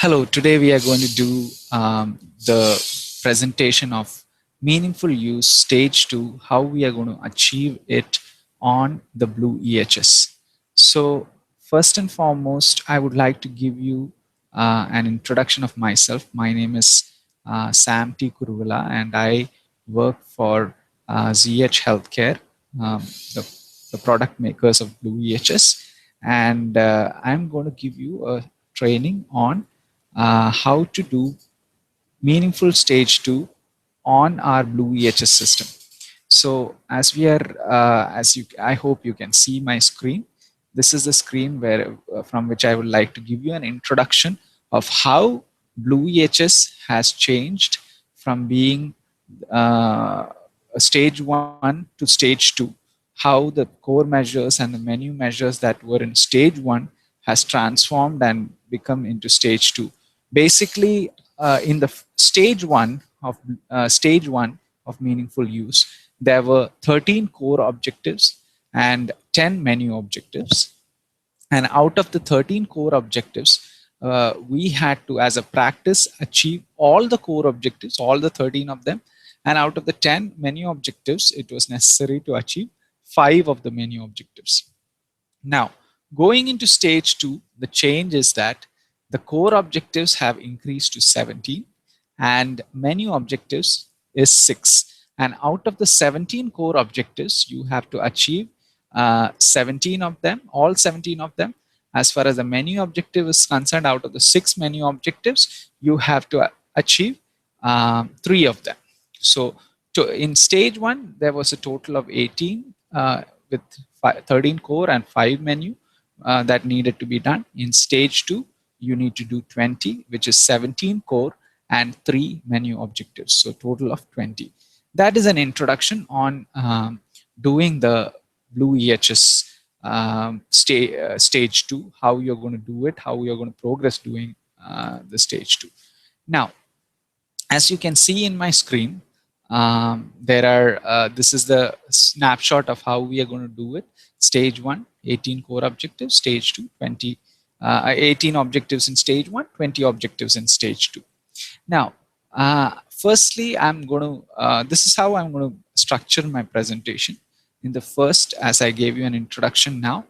Hello, today we are going to do the presentation of meaningful use stage 2, how we are going to achieve it on the BlueEHS. So first and foremost, I would like to give you an introduction of myself. My name is Sam T. Kuruvilla and I work for ZH Healthcare, um, the, the product makers of BlueEHS. And I'm going to give you a training on how to do meaningful stage 2 on our BlueEHS system. So as we are, I hope you can see my screen. This is the screen where from which I would like to give you an introduction of how BlueEHS has changed from being a stage 1 to stage 2. How the core measures and the menu measures that were in stage 1 has transformed and become into stage 2. Basically, in the stage 1 of meaningful use, there were 13 core objectives and 10 menu objectives. And out of the 13 core objectives, we had to, as a practice, achieve all the core objectives, all the 13 of them. And out of the 10 menu objectives, it was necessary to achieve 5 of the menu objectives. Now, going into stage 2, the change is that the core objectives have increased to 17 and menu objectives is 6. And out of the 17 core objectives, you have to achieve 17 of them, all 17 of them. As far as the menu objective is concerned, out of the 6 menu objectives, you have to achieve 3 of them. So in stage 1, there was a total of 18 with 13 core and 5 menu that needed to be done. In stage 2, you need to do 20, which is 17 core and 3 menu objectives. So total of 20. That is an introduction on doing the BlueEHS stage 2, how you're going to do it, how you're going to progress doing the stage 2. Now, as you can see in my screen, this is the snapshot of how we are going to do it. Stage 1, 18 core objectives. Stage 2, 18 objectives in stage 1, 20 objectives in stage 2. Now, firstly, this is how I'm going to structure my presentation. In the first, as I gave you an introduction now,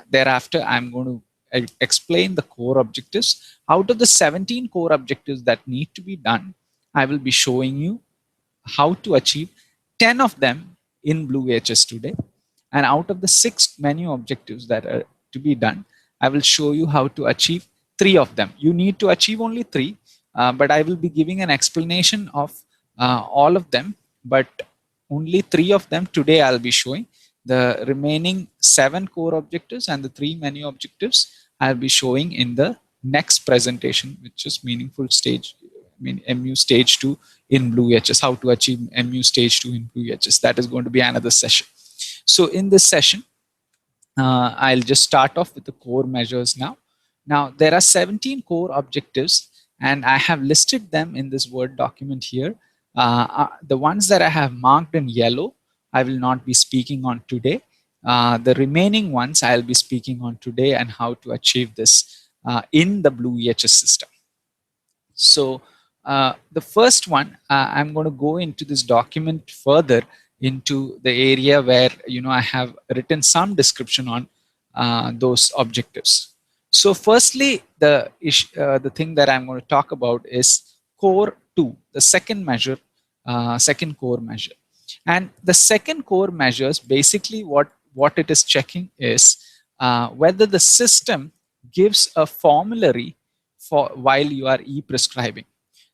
thereafter, I'm going to explain the core objectives. Out of the 17 core objectives that need to be done, I will be showing you how to achieve 10 of them in BlueEHS today. And out of the 6 menu objectives that are to be done, I will show you how to achieve 3 of them. You need to achieve only 3, but I will be giving an explanation of all of them, but only 3 of them today I'll be showing. The remaining 7 core objectives and the 3 menu objectives I'll be showing in the next presentation, which is meaningful stage, MU stage 2 in BlueEHS, how to achieve MU stage 2 in BlueEHS. That is going to be another session. So in this session, I'll just start off with the core measures now. Now, there are 17 core objectives, and I have listed them in this Word document here. The ones that I have marked in yellow, I will not be speaking on today. The remaining ones I'll be speaking on today and how to achieve this in the BlueEHS system. So the first one, I'm going to go into this document further into the area where I have written some description on those objectives. So firstly, the thing that I'm going to talk about is core 2, the second measure, second core measure. And the second core measures, basically what it is checking is whether the system gives a formulary for while you are e-prescribing.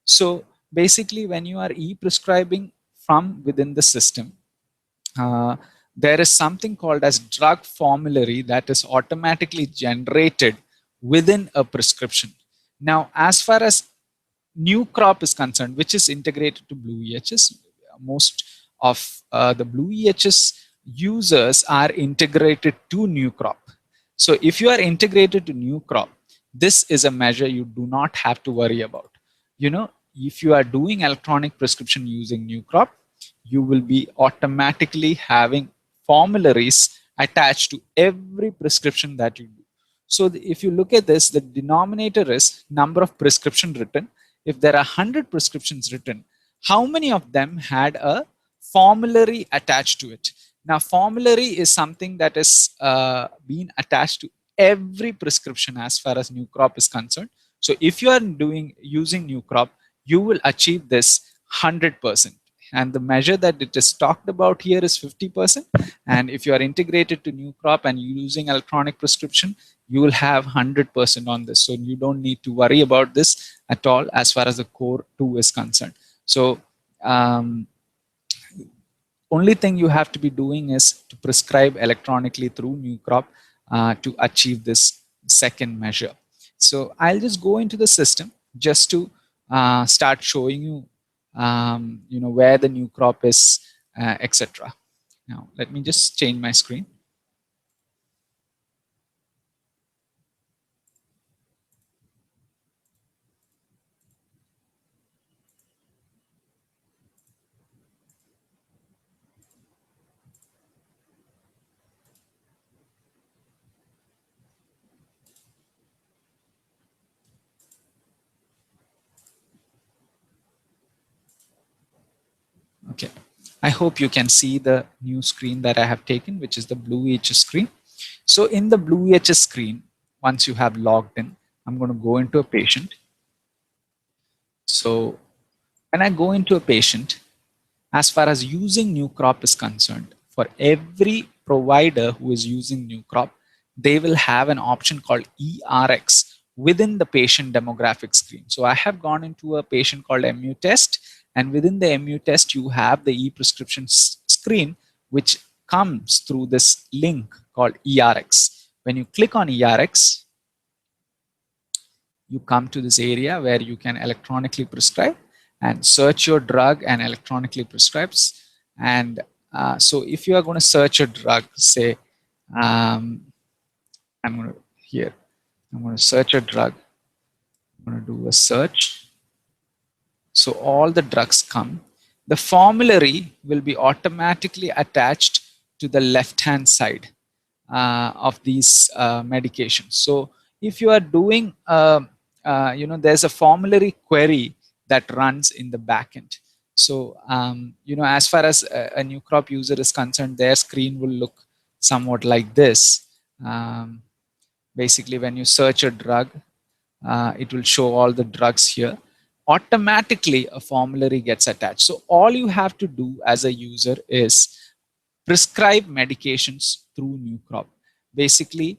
So basically, when you are e-prescribing from within the system, there is something called as drug formulary that is automatically generated within a prescription. Now, as far as new crop is concerned, which is integrated to BlueEHS, most of the BlueEHS users are integrated to new crop. So if you are integrated to new crop, this is a measure you do not have to worry about. If you are doing electronic prescription using new crop, you will be automatically having formularies attached to every prescription that you do. So if you look at this, the denominator is number of prescriptions written. If there are 100 prescriptions written, how many of them had a formulary attached to it? Now, formulary is something that is being attached to every prescription as far as new crop is concerned. So if you are using new crop, you will achieve this 100%. And the measure that it is talked about here is 50%. And if you are integrated to new crop and using electronic prescription, you will have 100% on this. So you don't need to worry about this at all as far as the core 2 is concerned. So only thing you have to be doing is to prescribe electronically through new crop to achieve this second measure. So I'll just go into the system just to start showing you where the new crop is, etc. Now let me just change my screen. Okay, I hope you can see the new screen that I have taken, which is the BlueEHS screen. So in the BlueEHS screen, once you have logged in, I'm going to go into a patient. So when I go into a patient, as far as using new crop is concerned, for every provider who is using new crop, they will have an option called ERX within the patient demographic screen. So I have gone into a patient called MU test, and within the MU test, you have the e-prescription screen, which comes through this link called ERX. When you click on ERX, you come to this area where you can electronically prescribe and search your drug and electronically prescribes. And so if you are going to search a drug, say, I'm going to search a drug. I'm going to do a search. So all the drugs come. The formulary will be automatically attached to the left-hand side of these medications. So if you are doing, there's a formulary query that runs in the backend. So, as far as a new crop user is concerned, their screen will look somewhat like this. Basically, when you search a drug, it will show all the drugs here. Automatically, a formulary gets attached. So all you have to do as a user is prescribe medications through new crop. Basically,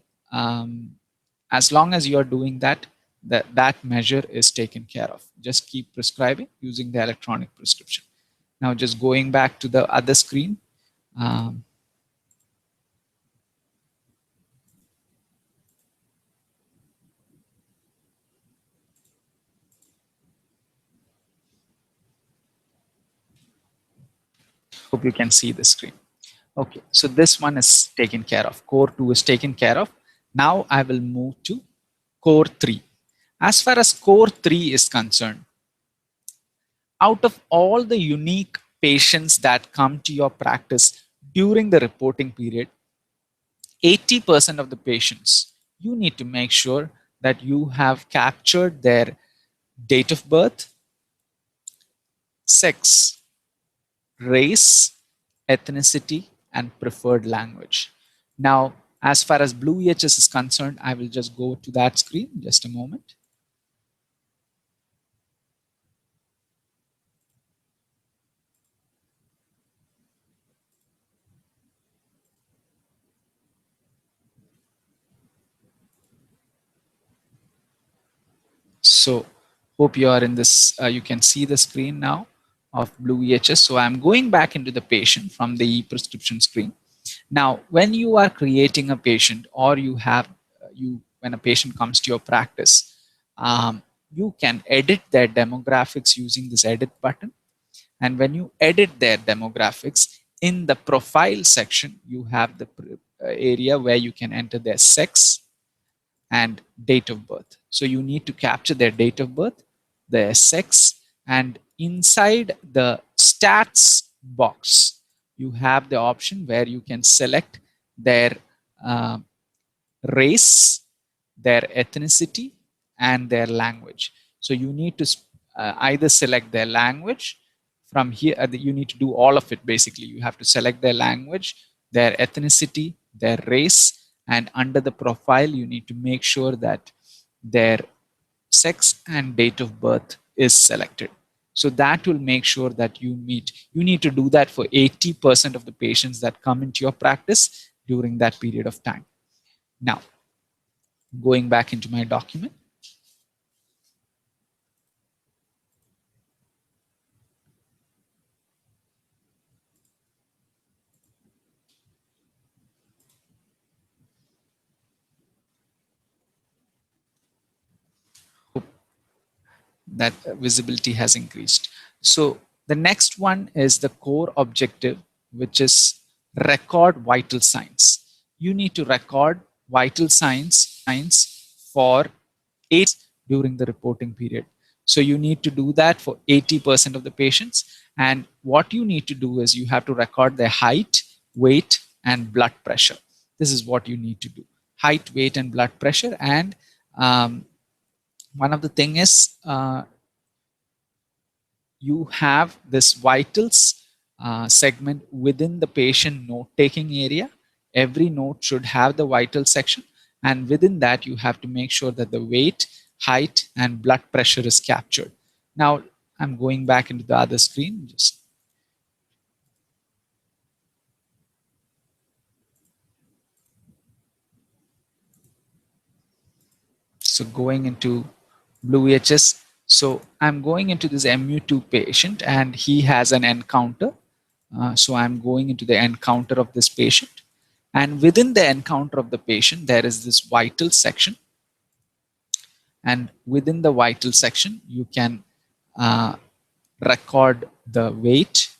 as long as you are doing that, that measure is taken care of. Just keep prescribing using the electronic prescription. Now just going back to the other screen. Hope you can see the screen. Okay, so this one is taken care of. Core 2 is taken care of. Now I will move to Core 3. As far as Core 3 is concerned, out of all the unique patients that come to your practice during the reporting period, 80% of the patients, you need to make sure that you have captured their date of birth, sex, race, ethnicity, and preferred language. Now, as far as BlueEHS is concerned, I will just go to that screen just a moment. So hope you are in this, you can see the screen now of BlueEHS. So I'm going back into the patient from the e-prescription screen. Now, when you are creating a patient or you have, when a patient comes to your practice, you can edit their demographics using this edit button. And when you edit their demographics, in the profile section, you have the area where you can enter their sex and date of birth. So you need to capture their date of birth, their sex, and inside the stats box, you have the option where you can select their race, their ethnicity, and their language. So you need to either select their language from here. You need to do all of it basically. You have to select their language, their ethnicity, their race, and under the profile, you need to make sure that their sex and date of birth is selected. So that will make sure that you meet. You need to do that for 80% of the patients that come into your practice during that period of time. Now, going back into my document. That visibility has increased. So the next one is the core objective, which is record vital signs. You need to record vital signs for 8 during the reporting period. So you need to do that for 80% of the patients. And what you need to do is you have to record their height, weight, and blood pressure. This is what you need to do: height, weight, and blood pressure. And one of the thing is you have this vitals segment within the patient note taking area. Every note should have the vital section, and within that you have to make sure that the weight, height, and blood pressure is captured. Now I'm going back into the other screen. So going into BlueEHS. So I'm going into this MU2 patient and he has an encounter. So I'm going into the encounter of this patient. And within the encounter of the patient, there is this vital section. And within the vital section, you can record the weight,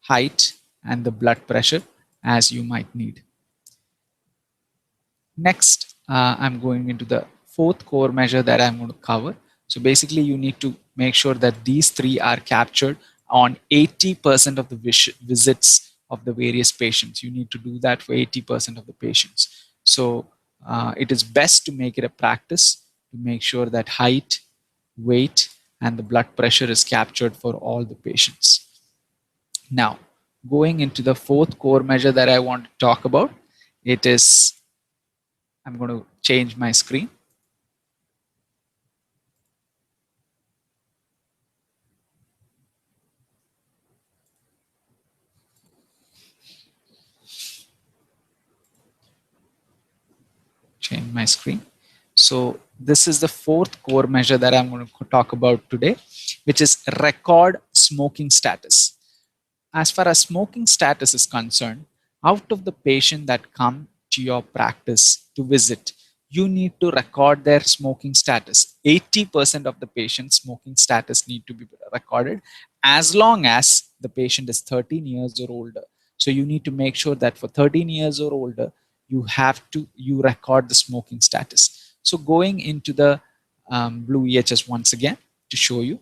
height, and the blood pressure as you might need. Next, I'm going into the fourth core measure that I'm going to cover. So basically, you need to make sure that these three are captured on 80% of the visits of the various patients. You need to do that for 80% of the patients. So it is best to make it a practice to make sure that height, weight, and the blood pressure is captured for all the patients. Now, going into the fourth core measure that I want to talk about, it is, I'm going to change my screen. Change my screen. So this is the fourth core measure that I'm going to talk about today, which is record smoking status. As far as smoking status is concerned, out of the patient that come to your practice to visit, you need to record their smoking status. 80% of the patient's smoking status need to be recorded as long as the patient is 13 years or older. So you need to make sure that for 13 years or older, you record the smoking status. So going into the BlueEHS once again to show you.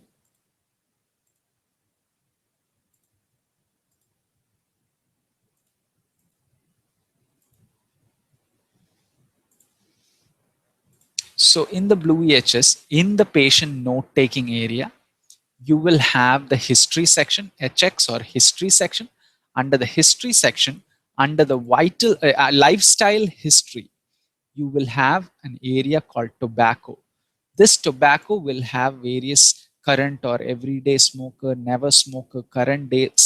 So in the BlueEHS, in the patient note-taking area, you will have the history section, HX or history section. Under the history section, under the vital lifestyle history, you will have an area called tobacco. This tobacco will have various current or everyday smoker, never smoker, current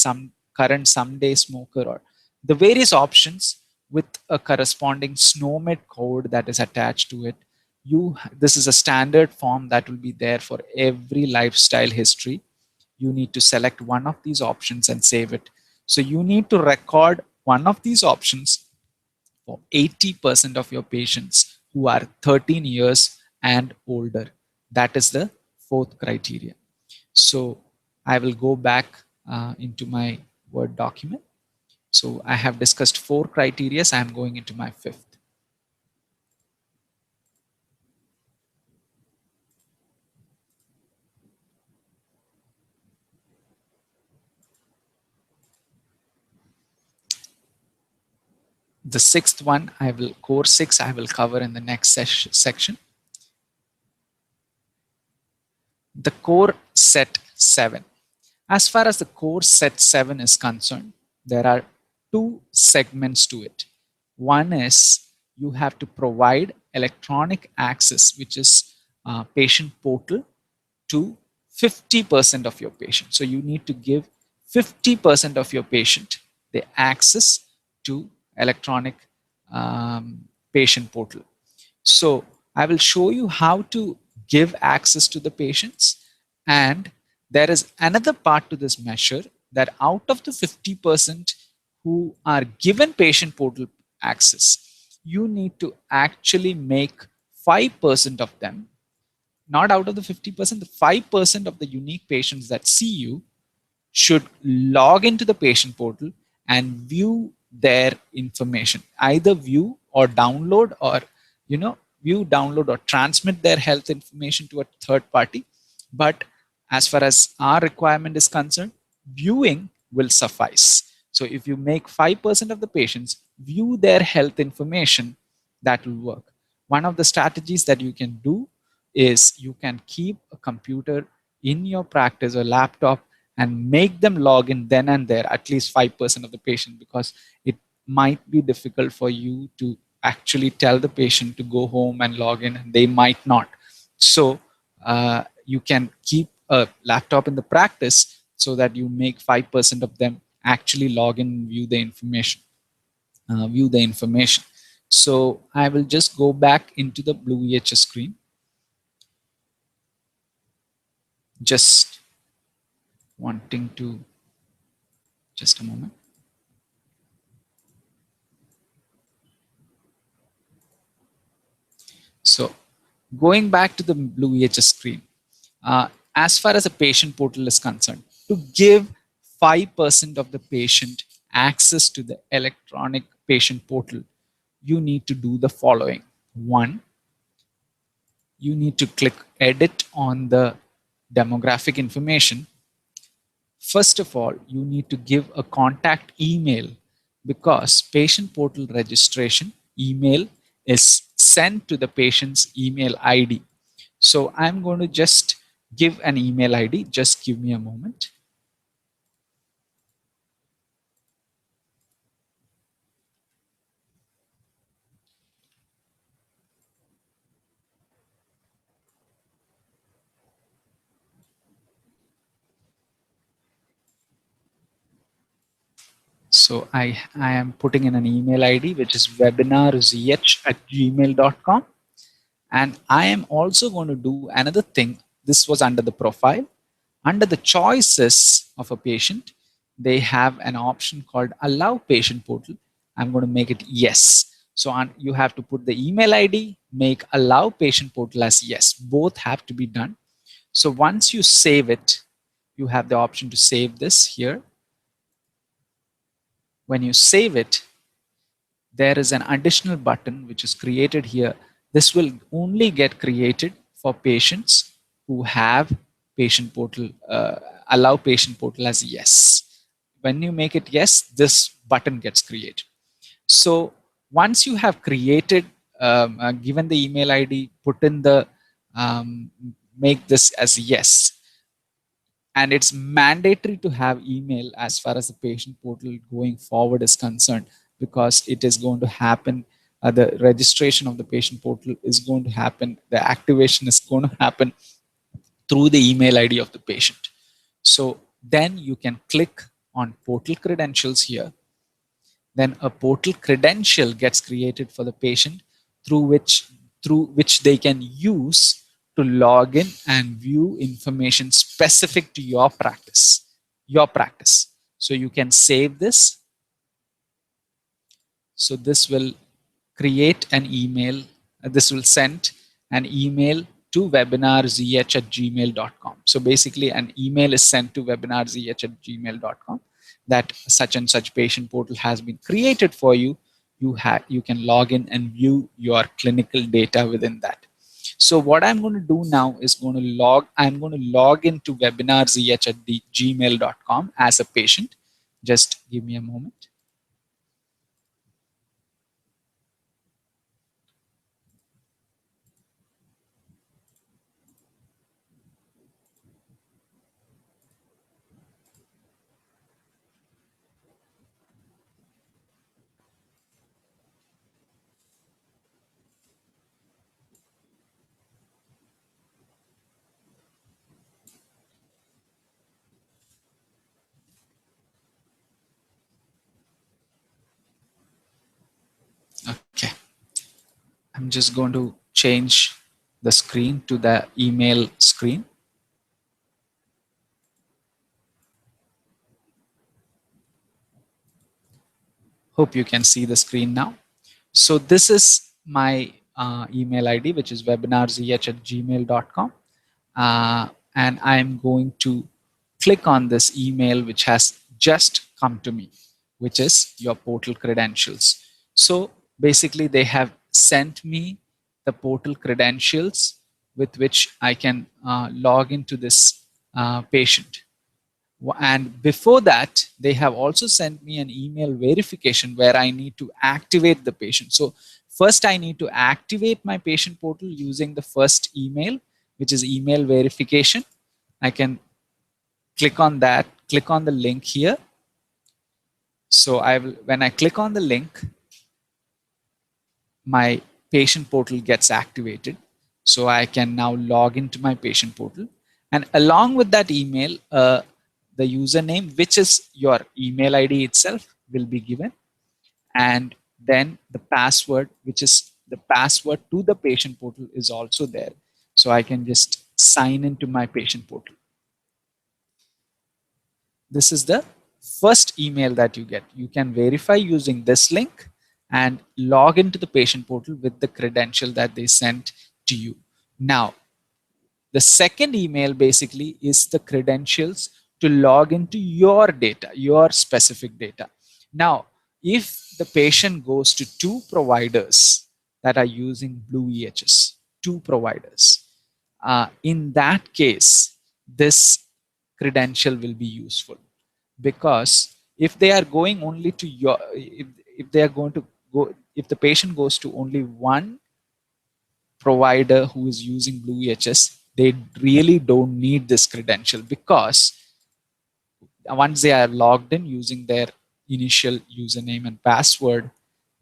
someday smoker, or the various options with a corresponding SNOMED code that is attached to it. This is a standard form that will be there for every lifestyle history. You need to select one of these options and save it. So you need to record one of these options for 80% of your patients who are 13 years and older. That is the fourth criteria. So I will go back into my Word document. So I have discussed 4 criteria. So I'm going into my fifth. The sixth one, core 6, I will cover in the next section. the core set 7. As far as the core set 7 is concerned, there are two segments to it. One is you have to provide electronic access, which is patient portal, to 50% of your patient. So you need to give 50% of your patient the access to electronic patient portal. So I will show you how to give access to the patients. And there is another part to this measure, that out of the 50% who are given patient portal access, you need to actually make 5% of them, not out of the 50%, the 5% of the unique patients that see you should log into the patient portal and view their information, either view or download, or view, download, or transmit their health information to a third party. But as far as our requirement is concerned, viewing will suffice. So if you make 5% of the patients view their health information, that will work. One of the strategies that you can do is you can keep a computer in your practice or laptop and make them log in then and there, at least 5% of the patient, because it might be difficult for you to actually tell the patient to go home and log in, and they might not. So you can keep a laptop in the practice so that you make 5% of them actually log in and view the information. So I will just go back into the BlueEHS screen. Just wanting to, just a moment. So going back to the BlueEHS screen, as far as a patient portal is concerned, to give 5% of the patient access to the electronic patient portal, you need to do the following. One, you need to click edit on the demographic information. First of all, you need to give a contact email, because patient portal registration email is sent to the patient's email ID. So I'm going to just give an email ID. Just give me a moment. So I am putting in an email ID, which is webinar.zh@gmail.com. And I am also going to do another thing. This was under the profile. Under the choices of a patient, they have an option called allow patient portal. I'm going to make it yes. So you have to put the email ID, make allow patient portal as yes. Both have to be done. So once you save it, you have the option to save this here. When you save it, there is an additional button which is created here. This will only get created for patients who have patient portal, allow patient portal as yes. When you make it yes, this button gets created. So once you have created, given the email ID, put in the, make this as yes, and it's mandatory to have email as far as the patient portal going forward is concerned, because it is going to happen, the registration of the patient portal is going to happen, the activation is going to happen through the email ID of the patient. So then you can click on portal credentials here. Then a portal credential gets created for the patient through which they can use to log in and view information specific to your practice. So you can save this. So this will create an email. This will send an email to webinar.zh@gmail.com. So basically an email is sent to webinar.zh@gmail.com that such and such patient portal has been created for you. You can log in and view your clinical data within that. So what I'm going to do now is I'm going to log into webinar.zh@gmail.com as a patient. Just give me a moment. I'm just going to change the screen to the email screen. Hope you can see the screen now. So this is my email ID, which is webinarzh@gmail.com. And I'm going to click on this email which has just come to me, which is your portal credentials. So basically they have sent me the portal credentials with which I can log into this patient. And before that, they have also sent me an email verification where I need to activate the patient. So first I need to activate my patient portal using the first email, which is email verification. I can click on that, click on the link here. So when I click on the link, my patient portal gets activated. So I can now log into my patient portal. And along with that email, the username, which is your email ID itself, will be given. And then the password, which is the password to the patient portal, is also there. So I can just sign into my patient portal. This is the first email that you get. You can verify using this link and log into the patient portal with the credential that they sent to you. Now, the second email basically is the credentials to log into your data, your specific data. Now, if the patient goes to two providers that are using BlueEHS, two providers, in that case, this credential will be useful, because if they are going only to your, if they are going to go, if the patient goes to only one provider who is using BlueEHS, they really don't need this credential, because once they are logged in using their initial username and password,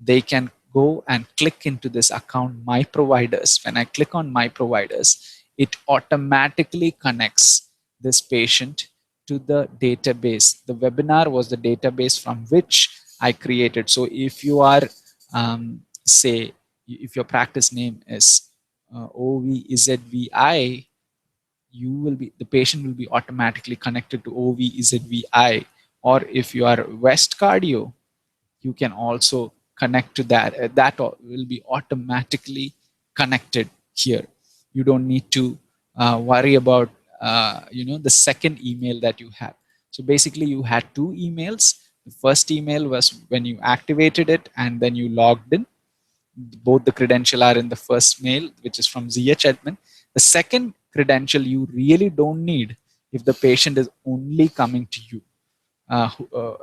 they can go and click into this account My Providers. When I click on My Providers, it automatically connects this patient to the database. The webinar was the database from which I created. So if you are, say, if your practice name is OVEZVI, you will be, the patient will be automatically connected to OVEZVI. Or if you are West Cardio, you can also connect to that. That will be automatically connected here. You don't need to worry about the second email that you have. So basically you had two emails. The first email was when you activated it and then you logged in. Both the credential are in the first mail, which is from ZH admin. The second credential you really don't need if the patient is only coming to you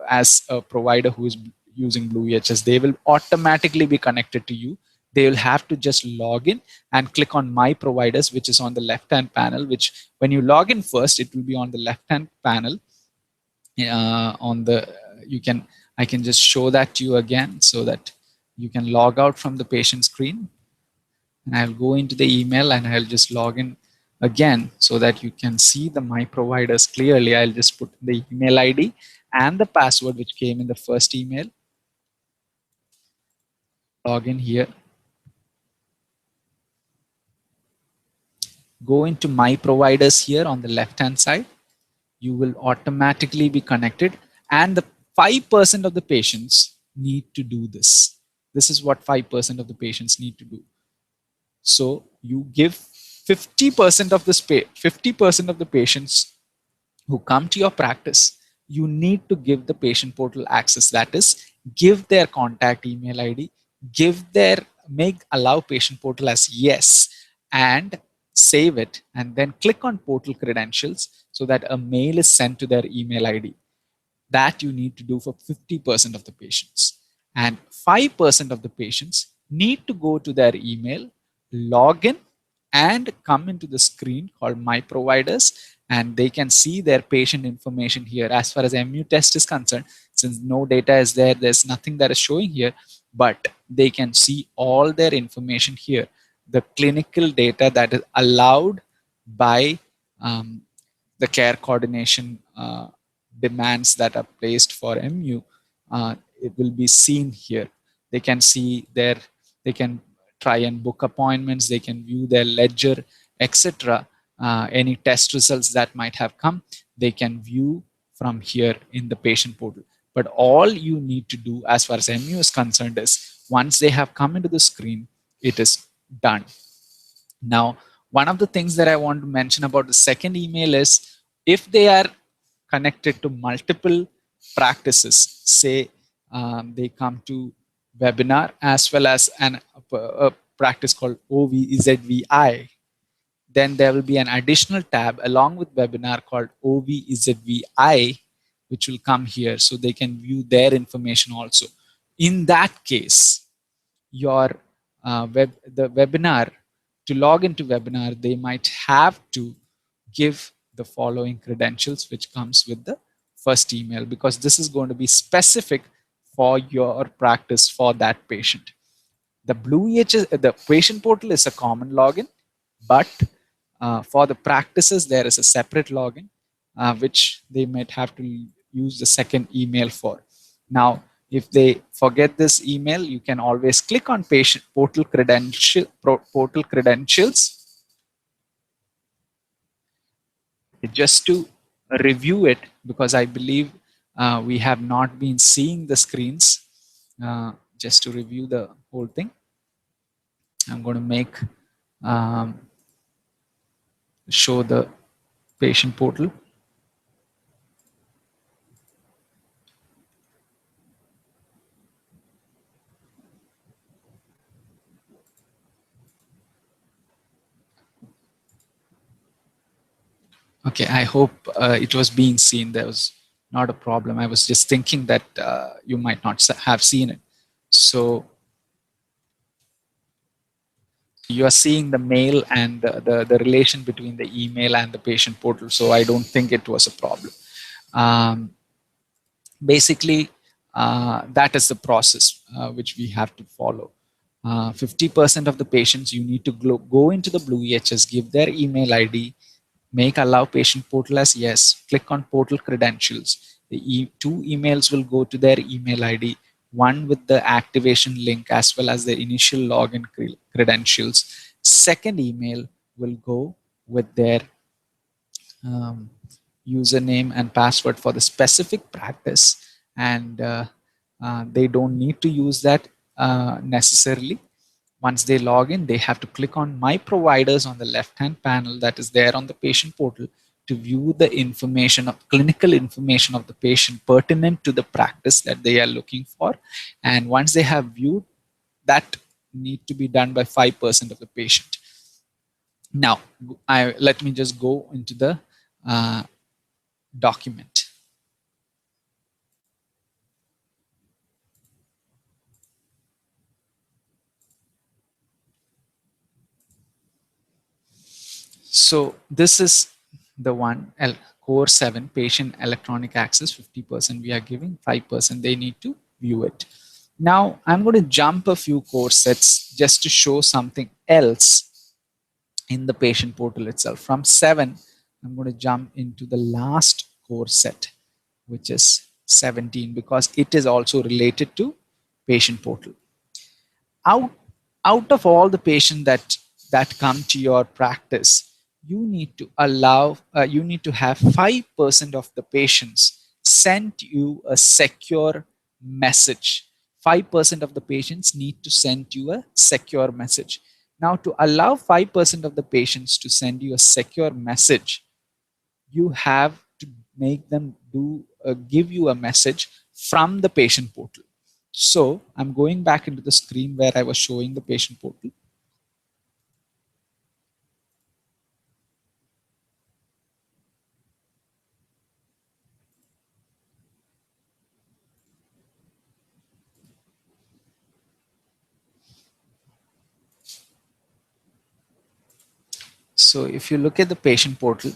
as a provider who is using BlueEHS. They will automatically be connected to you. They will have to just log in and click on My Providers, which is on the left-hand panel, which when you log in first, it will be on the left-hand panel. On the, I can just show that to you again so that you can log out from the patient screen. And I'll go into the email and I'll just log in again so that you can see the My Providers clearly. I'll just put the email ID and the password which came in the first email. Log in here. Go into My Providers here on the left hand side. You will automatically be connected, and the 5% of the patients need to do this. This is what 5% of the patients need to do. So you give 50% of the 50% of the patients who come to your practice, you need to give the patient portal access. That is, give their contact email ID, allow patient portal as yes, and save it, and then click on portal credentials so that a mail is sent to their email ID. That you need to do for 50% of the patients. And 5% of the patients need to go to their email, log in, and come into the screen called My Providers, and they can see their patient information here. As far as MU test is concerned, since no data is there, there's nothing that is showing here, but they can see all their information here. The clinical data that is allowed by the care coordination demands that are placed for MU, it will be seen here. They can see they can try and book appointments. They can view their ledger, etc. Any test results that might have come, they can view from here in the patient portal. But all you need to do as far as MU is concerned is once they have come into the screen, it is done. Now, one of the things that I want to mention about the second email is if they are connected to multiple practices, say they come to webinar as well as a practice called OVZVI, then there will be an additional tab along with webinar called OVZVI, which will come here so they can view their information also. In that case, your the webinar, to log into webinar, they might have to give the following credentials, which comes with the first email, because this is going to be specific for your practice for that patient. The BlueEHS, the patient portal is a common login, but for the practices, there is a separate login, which they might have to use the second email for. Now, if they forget this email, you can always click on patient portal credentials just to review it, because I believe we have not been seeing the screens. Just to review the whole thing, I'm going to make show the patient portal. Okay, I hope it was being seen. There was not a problem. I was just thinking that you might not have seen it. So you are seeing the mail and the relation between the email and the patient portal. So I don't think it was a problem. Basically, that is the process which we have to follow. 50% of the patients, you need to go into the BlueEHS, give their email ID, make allow patient portal as yes, click on portal credentials. The two emails will go to their email ID, one with the activation link as well as the initial login credentials. Second email will go with their username and password for the specific practice, and they don't need to use that necessarily. Once they log in, they have to click on My Providers on the left-hand panel that is there on the patient portal to view the information of clinical information of the patient pertinent to the practice that they are looking for. And once they have viewed, that need to be done by 5% of the patient. Now, let me just go into the document. So this is the one, core 7, patient electronic access, 50% we are giving, 5% they need to view it. Now I'm going to jump a few core sets just to show something else in the patient portal itself. From 7, I'm going to jump into the last core set, which is 17, because it is also related to patient portal. Out of all the patients that come to your practice, you need to allow, you need to have 5% of the patients send you a secure message. 5% of the patients need to send you a secure message. Now, to allow 5% of the patients to send you a secure message, you have to make them give you a message from the patient portal. So I'm going back into the screen where I was showing the patient portal. So if you look at the patient portal,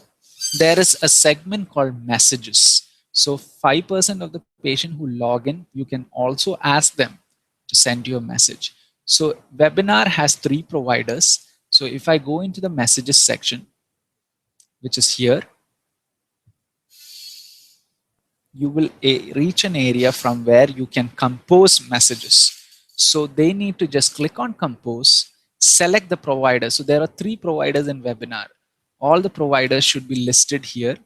there is a segment called messages. So 5% of the patient who log in, you can also ask them to send you a message. So webinar has 3 providers. So if I go into the messages section, which is here, you will reach an area from where you can compose messages. So they need to just click on compose, select the provider. So there are 3 providers in webinar. All the providers should be listed here.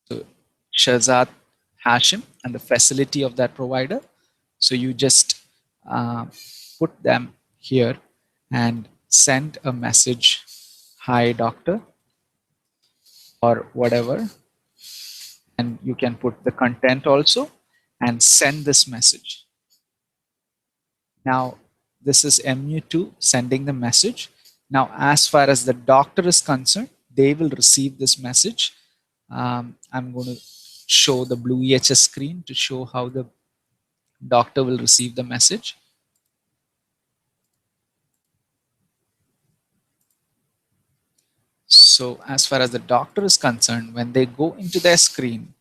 So Shahzad Hashim and the facility of that provider. So you just put them here and send a message, hi doctor, or whatever. And you can put the content also and send this message. Now, this is MU2 sending the message. Now, as far as the doctor is concerned, they will receive this message. I'm going to show the BlueEHS screen to show how the doctor will receive the message. So as far as the doctor is concerned, when they go into their screen,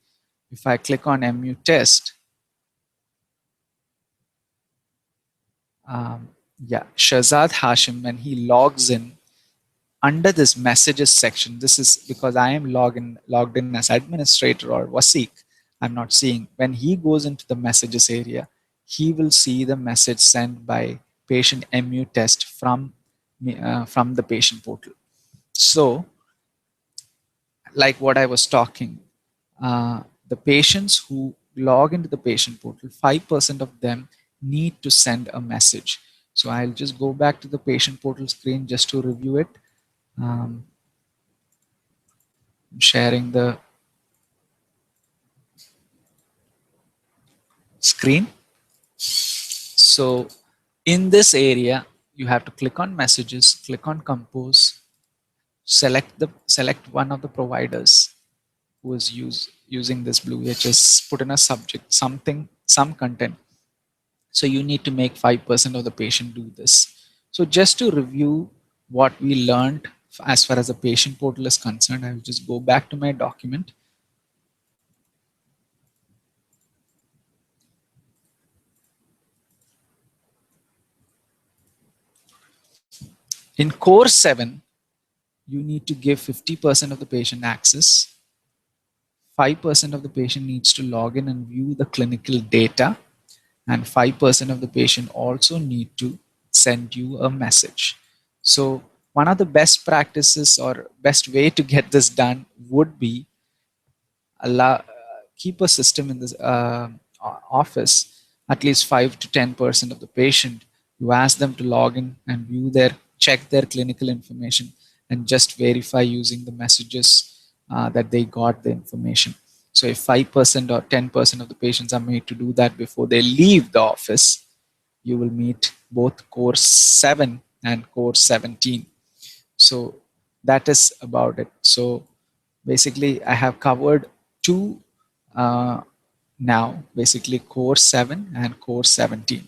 if I click on MU test, yeah, Shahzad Hashim, when he logs in under this messages section, this is because I am logged in as administrator or Wasik, I'm not seeing. When he goes into the messages area, he will see the message sent by patient MU test from the patient portal. So like what I was talking, the patients who log into the patient portal, 5% of them need to send a message. So I'll just go back to the patient portal screen just to review it. I'm sharing the screen. So in this area, you have to click on messages, click on compose, select one of the providers who is using this BlueEHS, put in a subject, some content. So you need to make 5% of the patient do this. So just to review what we learned as far as the patient portal is concerned, I will just go back to my document. In core 7, you need to give 50% of the patient access. 5% of the patient needs to log in and view the clinical data, and 5% of the patient also need to send you a message. So one of the best practices or best way to get this done would be keep a system in this office, at least 5 to 10% of the patient. You ask them to log in and check their clinical information and just verify using the messages that they got the information. So if 5% or 10% of the patients are made to do that before they leave the office, you will meet both core 7 and core 17. So that is about it. So basically I have covered 2 now, basically core 7 and core 17.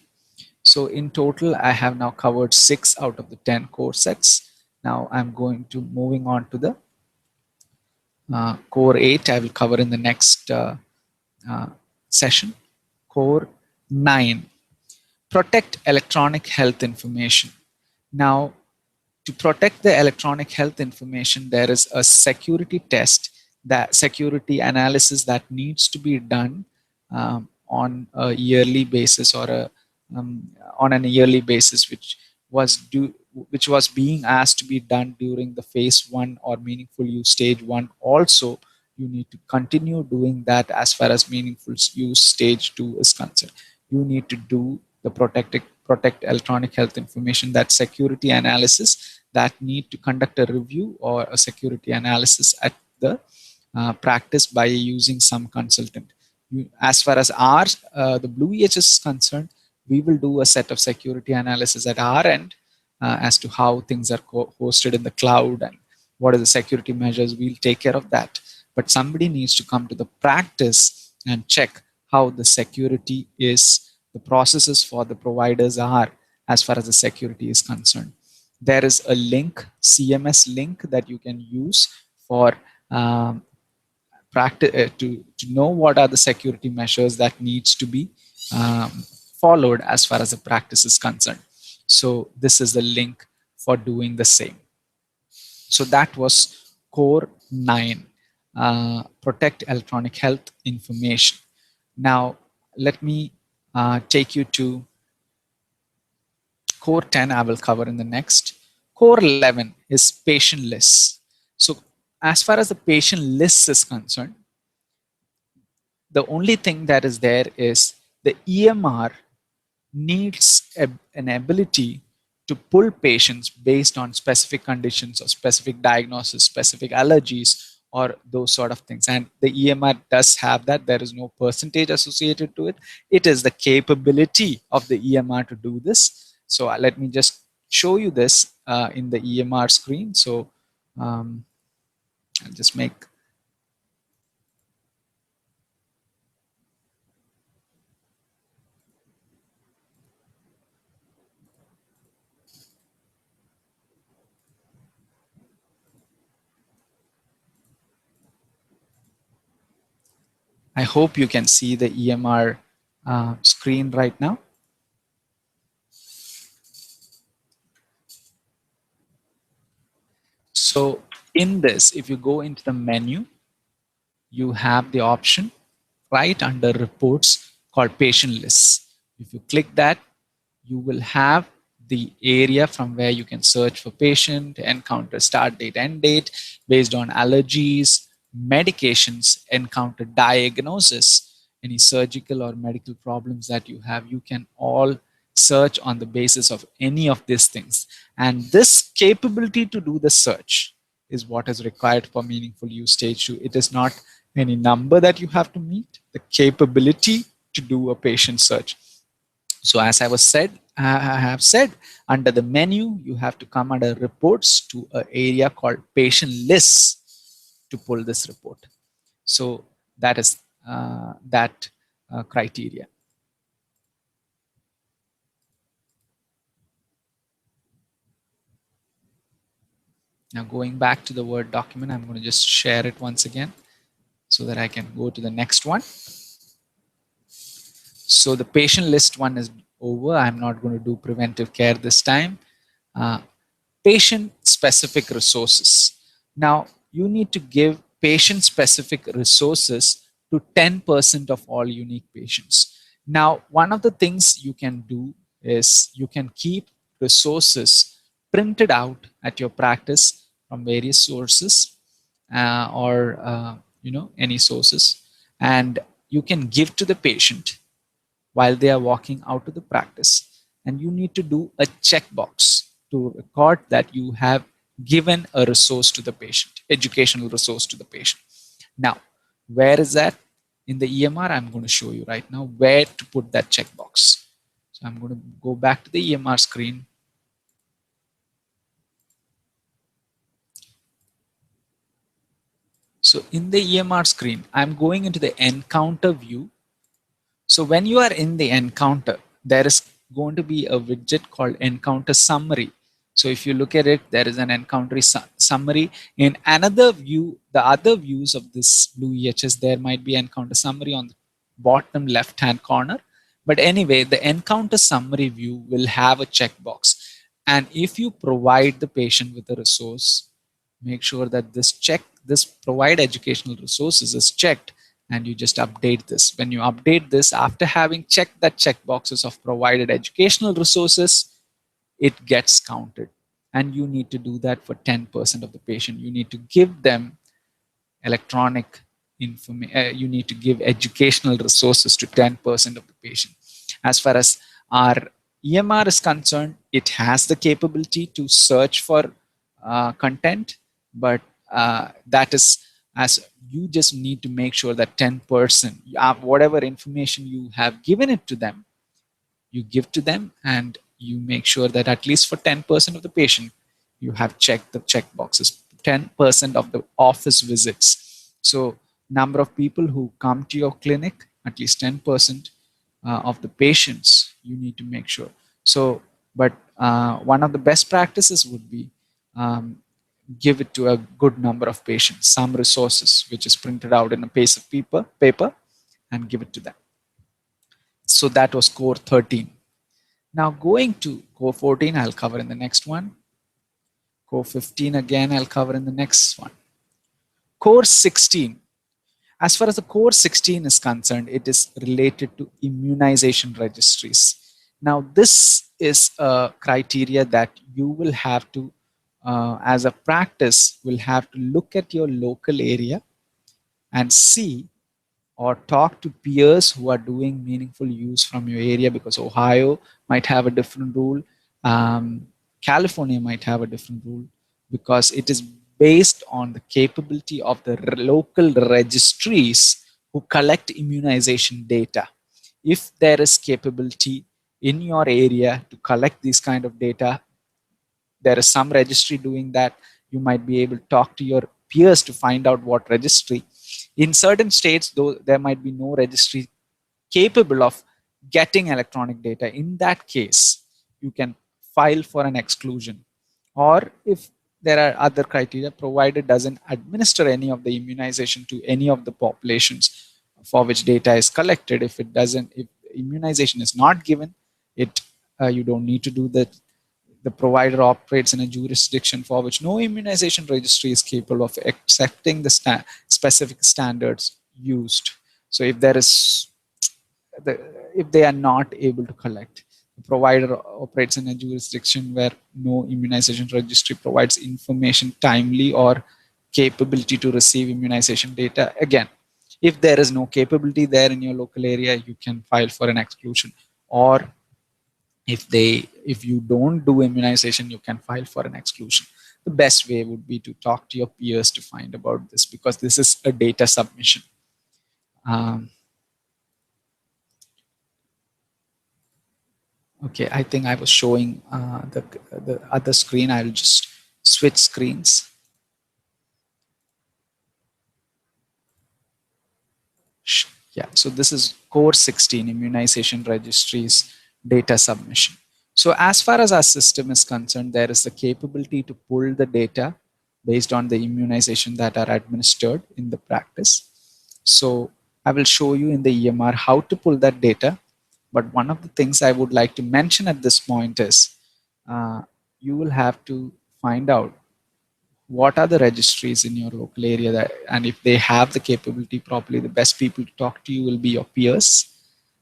So in total, I have now covered 6 out of the 10 core sets. Now I'm going to moving on to the core 8. I will cover in the next session. Core 9, protect electronic health information. Now, to protect the electronic health information, there is a security test, that security analysis that needs to be done on a yearly basis, or on an yearly basis, which was being asked to be done during the phase 1 or meaningful use stage 1. Also, you need to continue doing that as far as meaningful use stage 2 is concerned. You need to do the protect electronic health information, that security analysis, that need to conduct a review or a security analysis at the practice by using some consultant. As far as the BlueEHS is concerned, we will do a set of security analysis at our end as to how things are hosted in the cloud and what are the security measures. We'll take care of that. But somebody needs to come to the practice and check how the security is, the processes for the providers are as far as the security is concerned. There is a link, CMS link, that you can use for practice to know what are the security measures that needs to be followed as far as the practice is concerned. So this is the link for doing the same. So that was core 9, protect electronic health information. Now let me take you to Core 10 I will cover in the next. Core 11 is patient lists. So as far as the patient list is concerned, the only thing that is there is the EMR needs an ability to pull patients based on specific conditions or specific diagnosis, specific allergies, or those sort of things. And the EMR does have that. There is no percentage associated to it. It is the capability of the EMR to do this. So let me just show you this in the EMR screen. So I'll just make I hope you can see the EMR screen right now. So in this, if you go into the menu, you have the option right under reports called patient lists. If you click that, you will have the area from where you can search for patient, encounter start date, end date, based on allergies, medications, encounter diagnosis, any surgical or medical problems that you have. You can all search on the basis of any of these things. And this capability to do the search is what is required for meaningful use stage 2. It is not any number that you have to meet, the capability to do a patient search. So as I have said, under the menu, you have to come under reports to an area called patient lists to pull this report. So that is that criteria. Now going back to the Word document, I'm going to just share it once again so that I can go to the next one. So the patient list one is over. I'm not going to do preventive care this time. Patient specific resources. Now you need to give patient specific resources to 10% of all unique patients. Now, one of the things you can do is you can keep resources printed out at your practice from various sources or any sources, and you can give to the patient while they are walking out of the practice. And you need to do a checkbox to record that you have given a resource to the patient, educational resource to the patient. Now, where is that? In the EMR, I'm going to show you right now where to put that checkbox. So I'm going to go back to the EMR screen. So in the EMR screen, I'm going into the encounter view. So when you are in the encounter, there is going to be a widget called encounter summary. So if you look at it, there is an encounter summary. In another view, the other views of this BlueEHS, there might be encounter summary on the bottom left-hand corner. But anyway, the encounter summary view will have a checkbox. And if you provide the patient with a resource, make sure that this provide educational resources is checked, and you just update this. When you update this, after having checked that checkboxes of provided educational resources, it gets counted. And you need to do that for 10% of the patient. You need to give them electronic information. You need to give educational resources to 10% of the patient. As far as our EMR is concerned, it has the capability to search for content, but that is, as you just need to make sure that 10%, whatever information you have given it to them, you give to them, and you make sure that at least for 10% of the patient, you have checked the check boxes. 10% of the office visits. So number of people who come to your clinic, at least 10% of the patients, you need to make sure. So, but one of the best practices would be give it to a good number of patients, some resources, which is printed out in a piece of paper, and give it to them. So that was core 13. Now going to core 14, I'll cover in the next one. Core 15 again, I'll cover in the next one. Core 16. As far as the core 16 is concerned, it is related to immunization registries. Now, this is a criteria that you will have to, as a practice, will have to look at your local area and see or talk to peers who are doing meaningful use from your area, because Ohio might have a different rule, California might have a different rule, because it is based on the capability of the local registries who collect immunization data. If there is capability in your area to collect these kind of data, there is some registry doing that. You might be able to talk to your peers to find out what registry. In certain states, though, there might be no registry capable of getting electronic data. In that case, you can file for an exclusion. Or if there are other criteria, provider doesn't administer any of the immunization to any of the populations for which data is collected. If it doesn't, if immunization is not given, it you don't need to do that. The provider operates in a jurisdiction for which no immunization registry is capable of accepting the specific standards used. So if there is the, if they are not able to collect, the provider operates in a jurisdiction where no immunization registry provides information timely or capability to receive immunization data. Again, if there is no capability there in your local area, you can file for an exclusion. Or if you don't do immunization, you can file for an exclusion. The best way would be to talk to your peers to find about this, because this is a data submission. um, okay, I think I was showing the other screen. I'll just switch screens. Yeah, so this is core 16 immunization registries data submission. So as far as our system is concerned, there is the capability to pull the data based on the immunization that are administered in the practice. So I will show you in the EMR how to pull that data. But one of the things I would like to mention at this point is you will have to find out what are the registries in your local area that, and if they have the capability properly, the best people to talk to you will be your peers,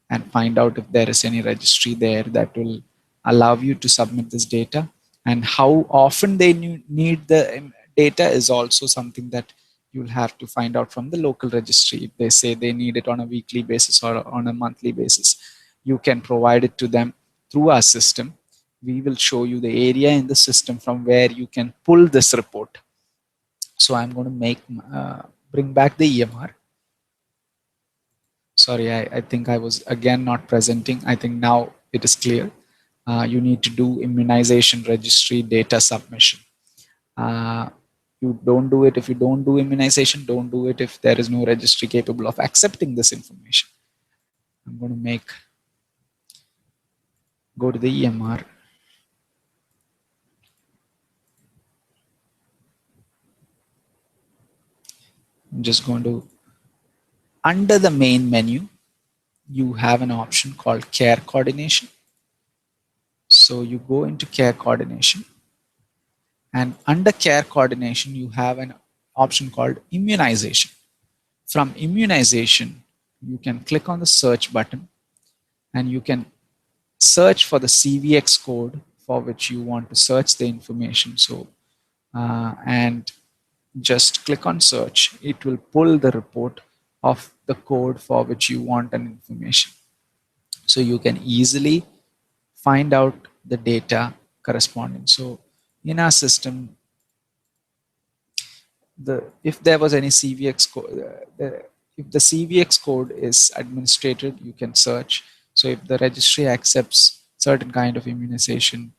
and find out if there is any registry there that will allow you to submit this data. And how often they need the data is also something that you'll have to find out from the local registry. If they say they need it on a weekly basis or on a monthly basis, you can provide it to them through our system. We will show you the area in the system from where you can pull this report. So I'm going to bring back the EMR. Sorry, I think I was again not presenting. I think now it is clear. You need to do immunization registry data submission. Uh, you don't do it if you don't do immunization. Don't do it if there is no registry capable of accepting this information. I'm going to go to the EMR. I'm just going to, under the main menu, you have an option called care coordination. So you go into care coordination, and under care coordination, you have an option called immunization. From immunization, you can click on the search button and you can search for the CVX code for which you want to search the information. So, and just click on search. It will pull the report of the code for which you want an information. So you can easily find out the data corresponding. So in our system, if there was any CVX code, if the CVX code is administered, you can search. So if the registry accepts certain kind of immunization,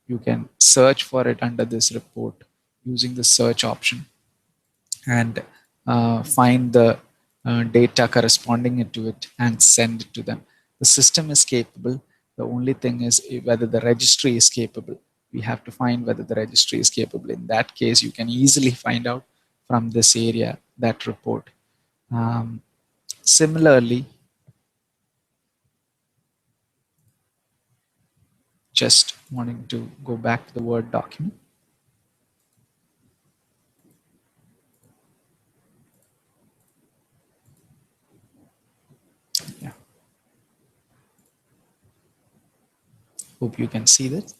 you can search for it under this report using the search option, and find the data corresponding to it and send it to them. The system is capable. The only thing is whether the registry is capable. We have to find whether the registry is capable. In that case, you can easily find out from this area, that report. Similarly, just wanting to go back to the Word document. Yeah. Hope you can see this.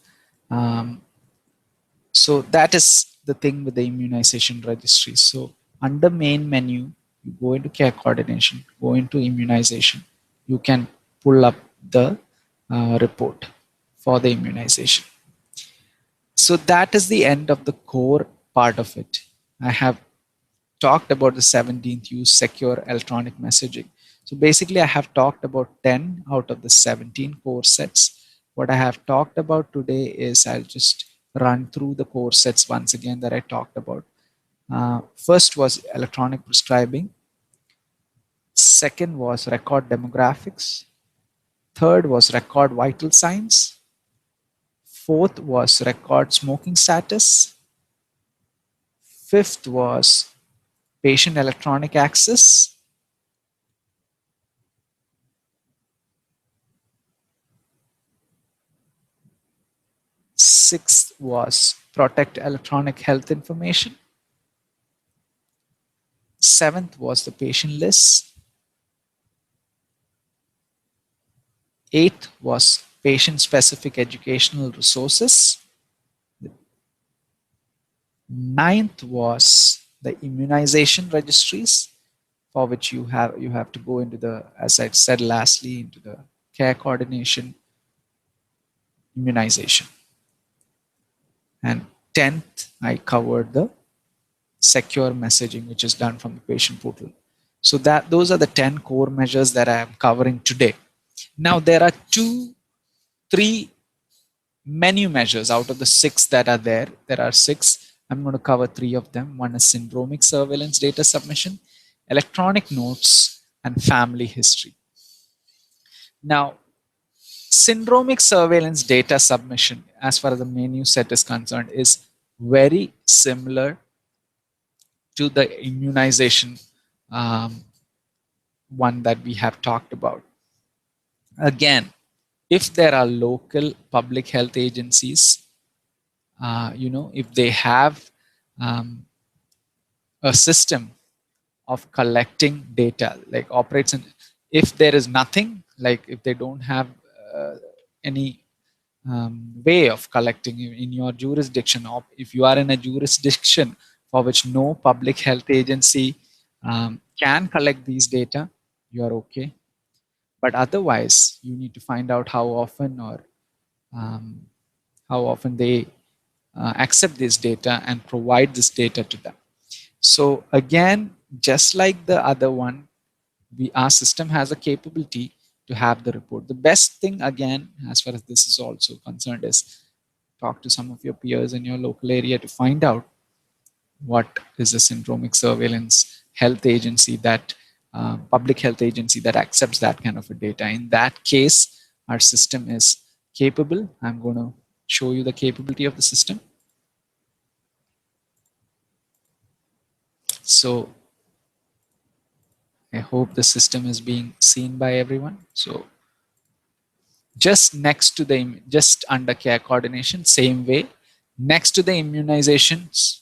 So that is the thing with the immunization registry. So under main menu, you go into care coordination, go into immunization. You can pull up the report for the immunization. So that is the end of the core part of it. I have talked about the 17th use secure electronic messaging. So basically I have talked about 10 out of the 17 core sets. What I have talked about today is I'll just run through the core sets once again that I talked about. First was electronic prescribing. Second was record demographics. Third was record vital signs. Fourth was record smoking status. Fifth was patient electronic access. Sixth was protect electronic health information. Seventh was the patient list. Eighth was patient specific educational resources. Ninth was the immunization registries, for which you have to go into the, as I said lastly, into the care coordination, immunization. And 10th, I covered the secure messaging, which is done from the patient portal. So that those are the 10 core measures that I am covering today. Now there are three menu measures out of the 6 that are there. There are 6. I'm going to cover 3 of them. One is syndromic surveillance data submission, electronic notes, and family history. Now, syndromic surveillance data submission, as far as the menu set is concerned, is very similar to the immunization one that we have talked about. Again, if there are local public health agencies, if they have a system of collecting data, like operates in, if there is nothing, like if they don't have any way of collecting in your jurisdiction, or if you are in a jurisdiction for which no public health agency can collect these data, you are okay. But otherwise, you need to find out how often they accept this data and provide this data to them. So again, just like the other one, our system has a capability to have the report. The best thing, again, as far as this is also concerned, is talk to some of your peers in your local area to find out what is a syndromic surveillance health agency, that public health agency that accepts that kind of a data. In that case, our system is capable. I'm going to show you the capability of the system. So I hope the system is being seen by everyone. So just next to the, just under care coordination, same way, next to the immunizations,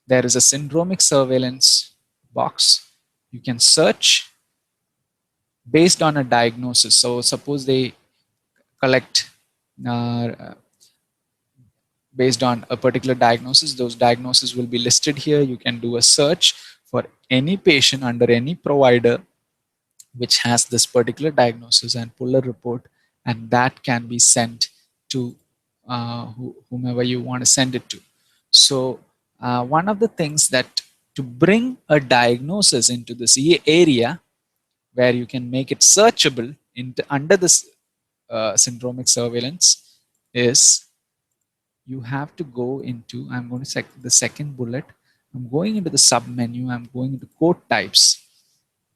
there is a syndromic surveillance box. You can search based on a diagnosis. So suppose they collect based on a particular diagnosis, those diagnoses will be listed here. You can do a search for any patient under any provider which has this particular diagnosis and pull a report, and that can be sent to whomever you want to send it to. So one of the things that to bring a diagnosis into this area where you can make it searchable under this syndromic surveillance is you have to go into, I'm going to the second bullet, I'm going into the sub menu, I'm going into code types.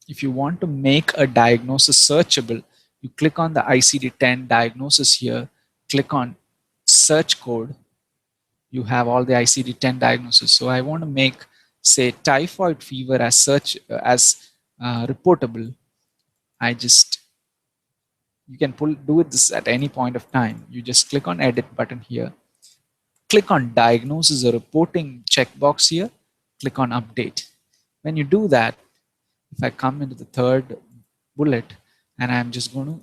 If you want to make a diagnosis searchable, you click on the ICD-10 diagnosis here, click on search code. You have all the ICD-10 diagnoses. So I want to make, say, typhoid fever as reportable. You can do this at any point of time. You just click on edit button here, click on diagnosis or reporting checkbox here, click on update. When you do that, if I come into the third bullet and I'm just going to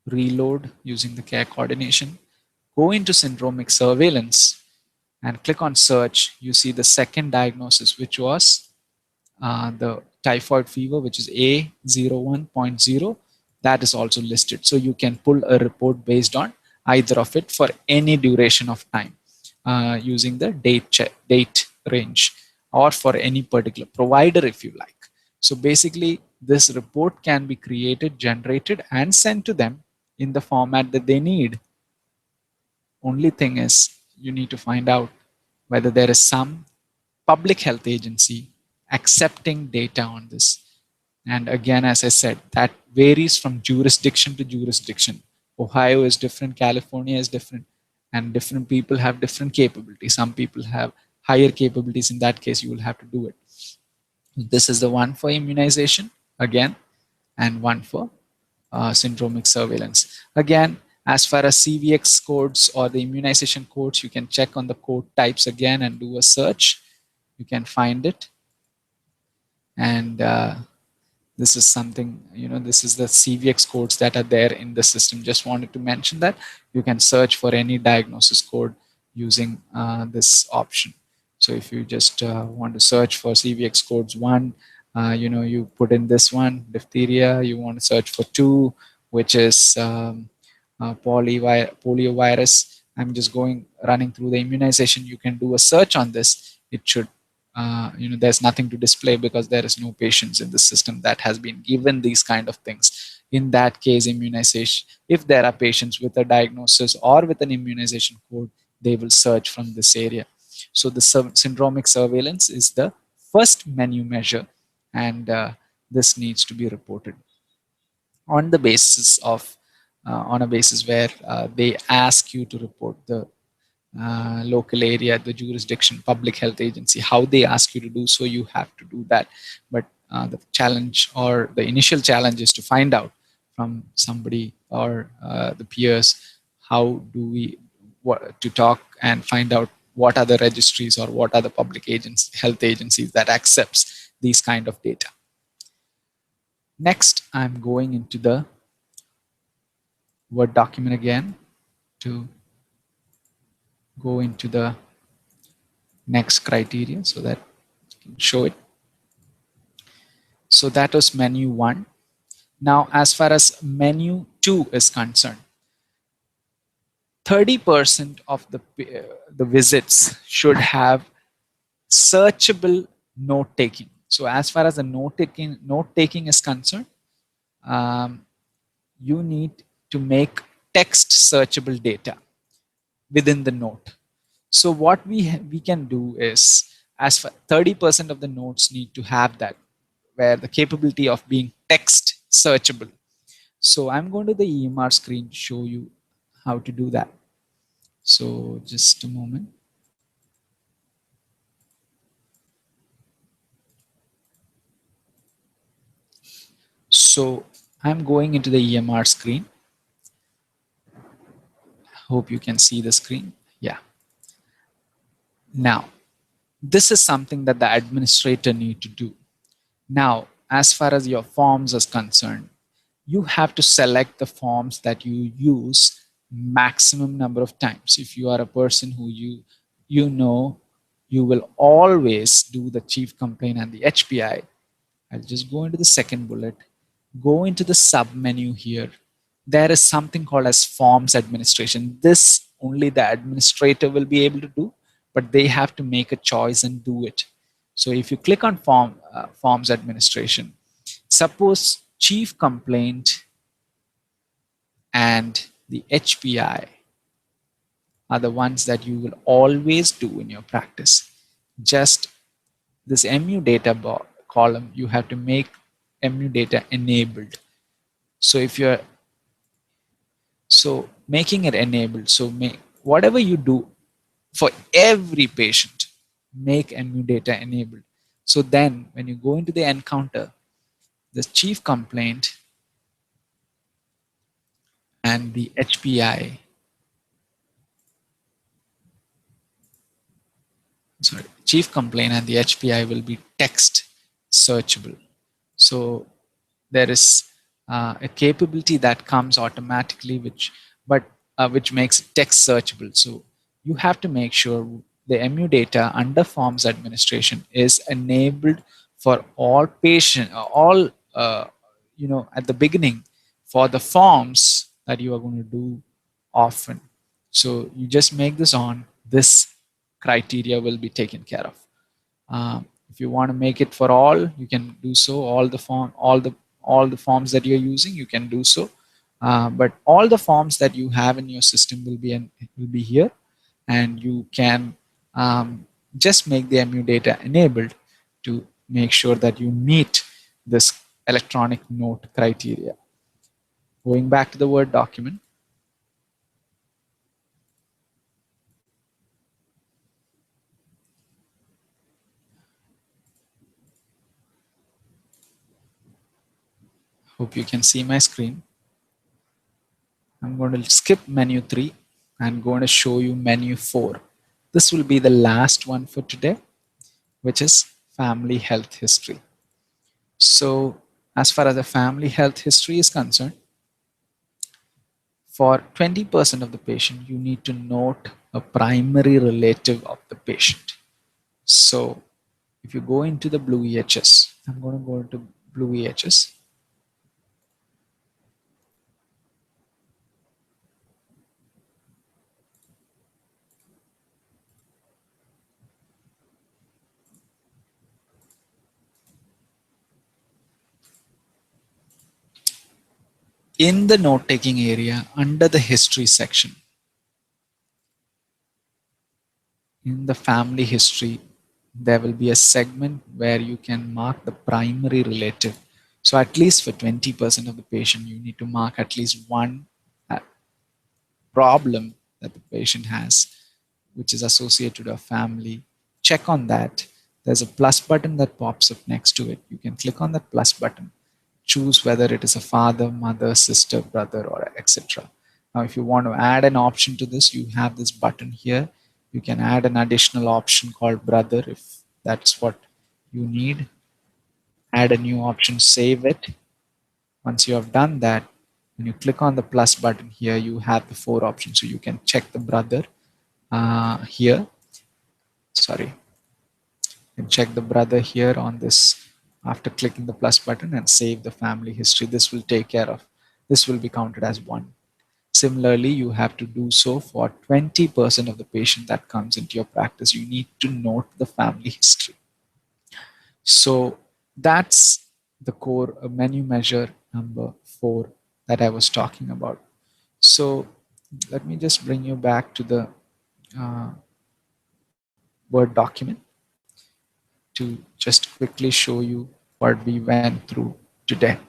reload using the care coordination, go into syndromic surveillance and click on search. You see the second diagnosis, which was the typhoid fever, which is A01.0. That is also listed. So you can pull a report based on either of it for any duration of time using the date range, or for any particular provider if you like. So basically, this report can be created, generated, and sent to them in the format that they need. Only thing is, you need to find out whether there is some public health agency accepting data on this. And again, as I said, that varies from jurisdiction to jurisdiction. Ohio is different, California is different, and different people have different capabilities. Some people have higher capabilities. In that case, you will have to do it. This is the one for immunization again, and one for syndromic surveillance. Again, as far as CVX codes or the immunization codes, you can check on the code types again and do a search. You can find it. And this is something, this is the CVX codes that are there in the system. Just wanted to mention that you can search for any diagnosis code using this option. So if you just want to search for CVX codes 1, you put in this one, diphtheria. You want to search for 2, which is poliovirus. I'm just running through the immunization. You can do a search on this. It should there's nothing to display because there is no patients in the system that has been given these kind of things. In that case, immunization, if there are patients with a diagnosis or with an immunization code, they will search from this area. So the syndromic surveillance is the first menu measure, and this needs to be reported on the basis of on a basis where they ask you to report the local area, the jurisdiction, public health agency, how they ask you to do so, you have to do that. But the challenge, or the initial challenge, is to find out from somebody or the peers, how do we to talk and find out what are the registries or what are the public health agencies that accepts these kind of data. Next, I'm going into the Word document again to go into the next criteria so that I can show it. So that was menu 1. Now, as far as menu 2 is concerned, 30% of the visits should have searchable note taking. So as far as the note taking is concerned, you need to make text searchable data within the note. So what we can do is, as for 30% of the notes need to have that, where the capability of being text searchable. So I'm going to the EMR screen to show you how to do that. So just a moment. So I'm going into the EMR screen. Hope you can see the screen. Yeah. Now, this is something that the administrator need to do. Now, as far as your forms is concerned, you have to select the forms that you use maximum number of times. If you are a person who you will always do the chief complaint and the HPI, I'll just go into the second bullet, go into the sub menu here. There is something called as forms administration. This only the administrator will be able to do, but they have to make a choice and do it. So if you click on forms administration, suppose chief complaint and the HPI are the ones that you will always do in your practice. Just this MU data column, you have to make MU data enabled. So if you're making it enabled, so whatever you do for every patient, make MU data enabled. So then when you go into the encounter, the chief complaint and the HPI, chief complaint and the HPI will be text searchable. So there is a capability that comes automatically, which makes it text searchable. So you have to make sure the MU data under forms administration is enabled for all patient, all at the beginning for the forms that you are going to do often. So you just make this on. This criteria will be taken care of. If you want to make it for all, you can do so. All the forms that you're using, you can do so. But all the forms that you have in your system will be here, and you can just make the MU data enabled to make sure that you meet this electronic note criteria. Going back to the Word document, hope you can see my screen. I'm going to skip menu 3 and going to show you menu 4. This will be the last one for today, which is family health history. So as far as the family health history is concerned, for 20% of the patient, you need to note a primary relative of the patient. So if you go into the BlueEHS, I'm going to go into BlueEHS. In the note-taking area, under the history section, in the family history, there will be a segment where you can mark the primary relative. So at least for 20% of the patient, you need to mark at least one problem that the patient has, which is associated to a family. Check on that. There's a plus button that pops up next to it. You can click on that plus button, choose whether it is a father, mother, sister, brother, or etc. Now, if you want to add an option to this, you have this button here. You can add an additional option called brother if that's what you need. Add a new option, save it. Once you have done that, when you click on the plus button here, you have the 4 options. So you can check the brother here. Sorry, you can check the brother here on this after clicking the plus button and save the family history. This will take care of, this will be counted as 1. Similarly, you have to do so for 20% of the patient that comes into your practice. You need to note the family history. So that's the core menu measure number 4 that I was talking about. So let me just bring you back to the uh, Word document to just quickly show you what we went through today.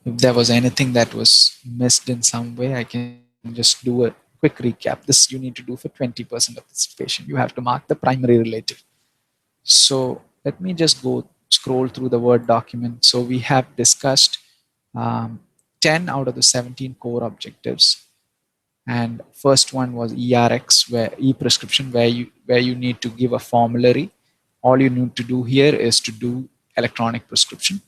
If there was anything that was missed in some way, I can just do a quick recap. This you need to do for 20% of this patient. You have to mark the primary relative. So let me just go scroll through the Word document. So we have discussed 10 out of the 17 core objectives. And first one was ERX, where e-prescription, where you need to give a formulary. All you need to do here is to do electronic prescription.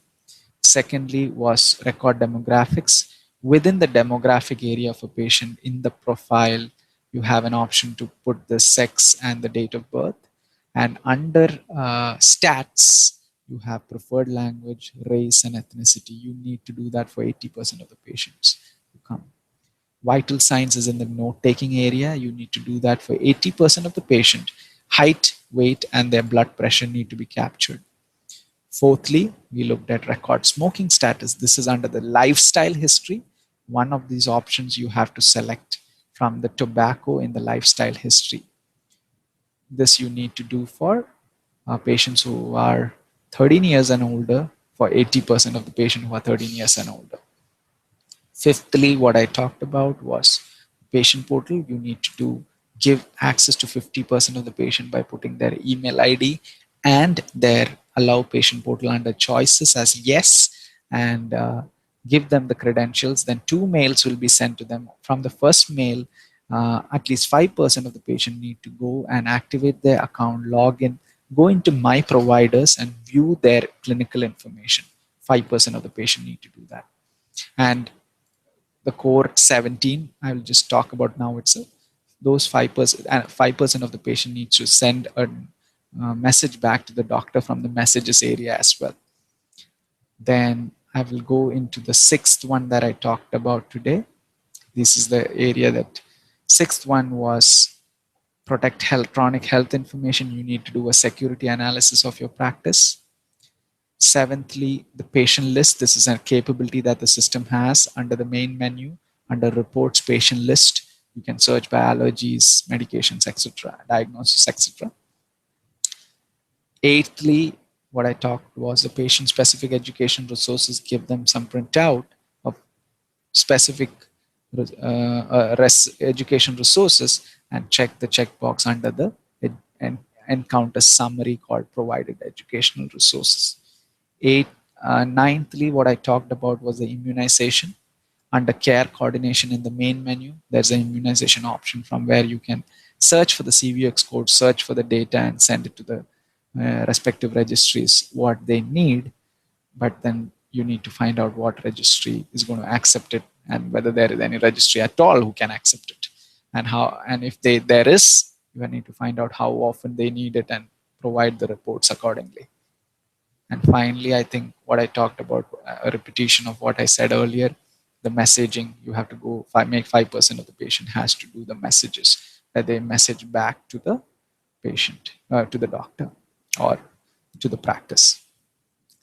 Secondly was record demographics. Within the demographic area of a patient, in the profile, you have an option to put the sex and the date of birth. And under stats, you have preferred language, race, and ethnicity. You need to do that for 80% of the patients who come. Vital signs is in the note-taking area. You need to do that for 80% of the patient. Height, weight, and their blood pressure need to be captured. Fourthly, we looked at record smoking status. This is under the lifestyle history. One of these options you have to select from the tobacco in the lifestyle history. This you need to do for patients who are 13 years and older, for 80% of the patients who are 13 years and older. Fifthly, what I talked about was patient portal. You need to give access to 50% of the patient by putting their email ID and their allow patient portal under choices as yes, and give them the credentials. Then 2 mails will be sent to them. From the first mail, at least 5% of the patient need to go and activate their account, log in, go into my providers and view their clinical information. 5% of the patient need to do that. And the core 17, I will just talk about now itself. Those 5%, 5% of the patient needs to send a message back to the doctor from the messages area as well. Then I will go into the sixth one that I talked about today. This is the area that sixth one was protect electronic health information. You need to do a security analysis of your practice. Seventhly, the patient list. This is a capability that the system has under the main menu, under reports patient list. You can search by allergies, medications, etc., diagnosis, etc. Eighthly, what I talked was the patient specific education resources. Give them some printout of specific education resources and check the checkbox under the and encounter summary called provided educational resources. Ninthly, what I talked about was the immunization. Under care coordination in the main menu, there's an immunization option from where you can search for the CVX code, search for the data, and send it to the respective registries what they need. But then you need to find out what registry is going to accept it and whether there is any registry at all who can accept it, and how, and if there is, you need to find out how often they need it and provide the reports accordingly. And finally, I think what I talked about, a repetition of what I said earlier, the messaging, you have to go make 5% of the patient has to do the messages that they message back to the patient, to the doctor or to the practice.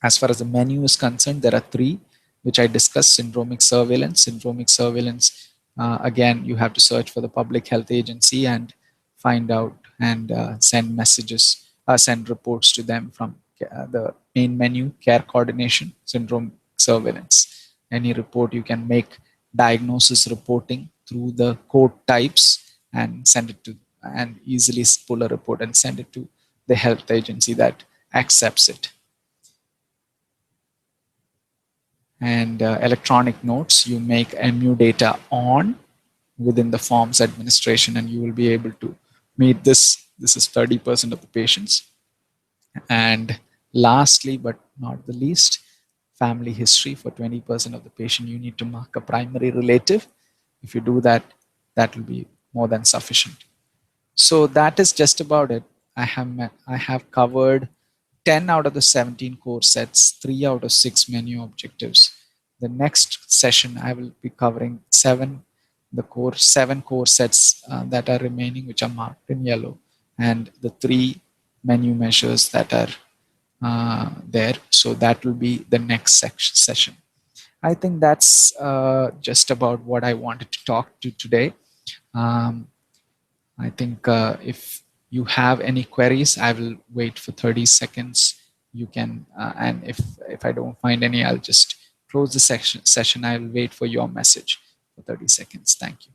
As far as the menu is concerned, there are three, which I discussed: syndromic surveillance. Syndromic surveillance, again, you have to search for the public health agency and find out and send messages, send reports to them from the main menu, care coordination, syndrome surveillance. Any report you can make diagnosis reporting through the code types and send it to, and easily pull a report and send it to the health agency that accepts it. And electronic notes, you make MU data on within the forms administration, and you will be able to meet this. This is 30% of the patients. And lastly, but not the least, family history. For 20% of the patient, you need to mark a primary relative. If you do that, that will be more than sufficient. So that is just about it. I have covered 10 out of the 17 core sets, 3 out of 6 menu objectives. The next session, I will be covering 7 core sets that are remaining, which are marked in yellow, and the 3 menu measures that are there. So that will be the next session. I think that's just about what I wanted to talk to today. I think if you have any queries, I will wait for 30 seconds. You can, and if I don't find any, I'll just close the session. I will wait for your message for 30 seconds. Thank you.